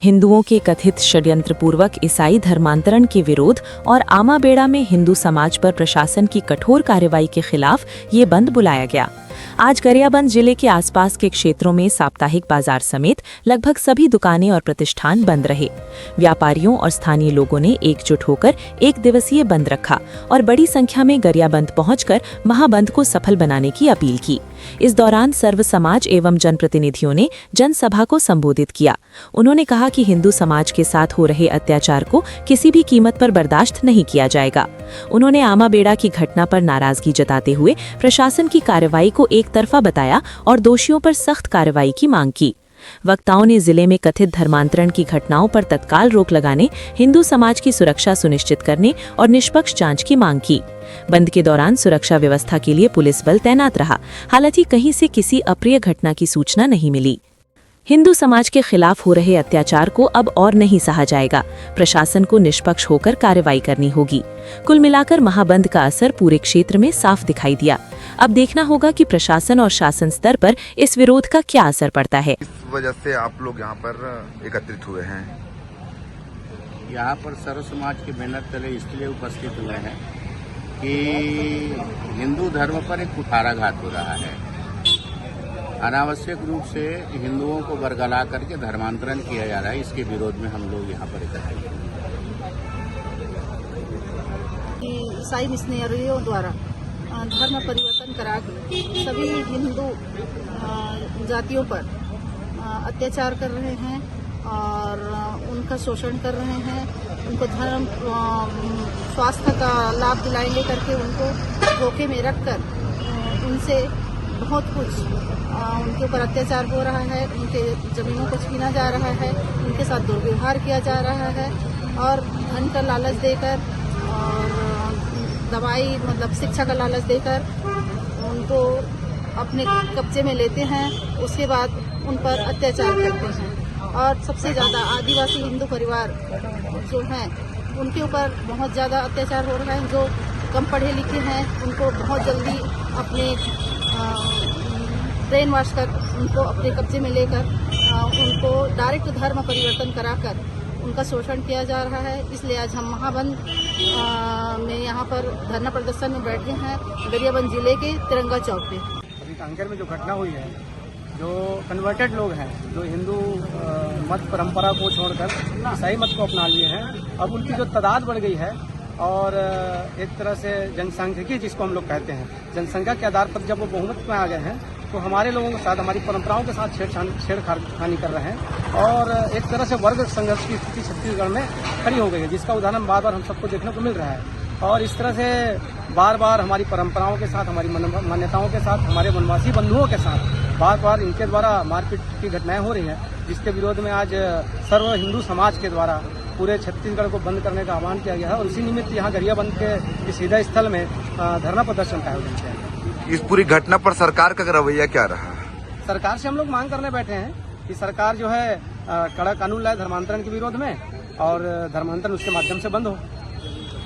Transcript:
हिंदुओं के कथित षड्यंत्रपूर्वक ईसाई धर्मांतरण के विरोध और आमाबेड़ा में हिंदू समाज पर प्रशासन की कठोर कार्रवाई के खिलाफ ये बंद बुलाया गया। आज गरियाबंद जिले के आसपास के क्षेत्रों में साप्ताहिक बाजार समेत लगभग सभी दुकानें और प्रतिष्ठान बंद रहे। व्यापारियों और स्थानीय लोगों ने एकजुट होकर एक दिवसीय बंद रखा और बड़ी संख्या में गरियाबंद पहुंचकर महाबंद को सफल बनाने की अपील की। इस दौरान सर्व समाज एवं जनप्रतिनिधियों ने जनसभा को संबोधित किया। उन्होंने कहा कि हिंदू समाज के साथ हो रहे अत्याचार को किसी भी कीमत पर बर्दाश्त नहीं किया जाएगा। उन्होंने आमाबेड़ा की घटना पर नाराजगी जताते हुए प्रशासन की कार्रवाई को एक तरफा बताया और दोषियों पर सख्त कार्रवाई की मांग की। वक्ताओं ने जिले में कथित धर्मांतरण की घटनाओं पर तत्काल रोक लगाने, हिंदू समाज की सुरक्षा सुनिश्चित करने और निष्पक्ष जांच की मांग की। बंद के दौरान सुरक्षा व्यवस्था के लिए पुलिस बल तैनात रहा। हालांकि कहीं से किसी अप्रिय घटना की सूचना नहीं मिली। हिंदू समाज के खिलाफ हो रहे अत्याचार को अब और नहीं सहा जाएगा। प्रशासन को निष्पक्ष होकर कार्रवाई करनी होगी। कुल मिलाकर महाबंद का असर पूरे क्षेत्र में साफ दिखाई दिया। अब देखना होगा कि प्रशासन और शासन स्तर पर इस विरोध का क्या असर पड़ता है। इस वजह से आप लोग यहाँ पर एकत्रित हुए हैं। यहाँ पर सर्व समाज के बैनर तले इसलिए उपस्थित हुए हैं कि हिंदू धर्म पर एक कुठाराघात हो रहा है। अनावश्यक रूप से हिंदुओं को बरगला करके धर्मांतरण किया जा रहा है। इसके विरोध में हम लोग यहाँ पर एकत्रित हैं। ईसाई मिशनरियों द्वारा धर्म परिवर्तन कराकर सभी हिंदू जातियों पर अत्याचार कर रहे हैं और उनका शोषण कर रहे हैं। उनको धर्म स्वास्थ्य का लाभ दिलाएंगे करके उनको धोखे में रखकर उनसे बहुत कुछ उनके ऊपर अत्याचार हो रहा है। उनके जमीनों को छीना जा रहा है, उनके साथ दुर्व्यवहार किया जा रहा है और धन का लालच देकर और दवाई मतलब शिक्षा का लालच देकर उनको अपने कब्जे में लेते हैं। उसके बाद उन पर अत्याचार करते हैं और सबसे ज़्यादा आदिवासी हिंदू परिवार जो हैं उनके ऊपर बहुत ज़्यादा अत्याचार हो रहा है। जो कम पढ़े लिखे हैं उनको बहुत जल्दी अपने ब्रेन वॉश कर उनको अपने कब्जे में लेकर उनको डायरेक्ट धर्म परिवर्तन कराकर उनका शोषण किया जा रहा है। इसलिए आज हम महाबंद में यहाँ पर धरना प्रदर्शन में बैठे हैं गरियाबंद जिले के तिरंगा चौक पे। अभी कांकेर में जो घटना हुई है, जो कन्वर्टेड लोग हैं, जो हिंदू मत परंपरा को छोड़कर ईसाई मत को अपना लिए हैं, अब उनकी जो तादाद बढ़ गई है और एक तरह से जनसांख्यिकी जिसको हम लोग कहते हैं, जनसंख्या के आधार पर जब वो बहुमत में आ गए हैं तो हमारे लोगों के साथ, हमारी परंपराओं के साथ छेड़खानी कर रहे हैं और एक तरह से वर्ग संघर्ष की स्थिति छत्तीसगढ़ में खड़ी हो गई है, जिसका उदाहरण बार बार हम सबको देखने को मिल रहा है। और इस तरह से बार बार हमारी परंपराओं के साथ, हमारी मान्यताओं के साथ, हमारे वनवासी बंधुओं के साथ बार बार इनके द्वारा मारपीट की घटनाएं हो रही हैं, जिसके विरोध में आज सर्व हिंदू समाज के द्वारा पूरे छत्तीसगढ़ को बंद करने का आह्वान किया गया है और इसी निमित्त यहाँ गरियाबंद के इस हृदय स्थल में धरना प्रदर्शन का आयोजन किया गया। इस पूरी घटना पर सरकार का रवैया क्या रहा? सरकार से हम लोग मांग करने बैठे हैं कि सरकार जो है कड़ा कानून लाए धर्मांतरण के विरोध में और धर्मांतरण उसके माध्यम से बंद हो।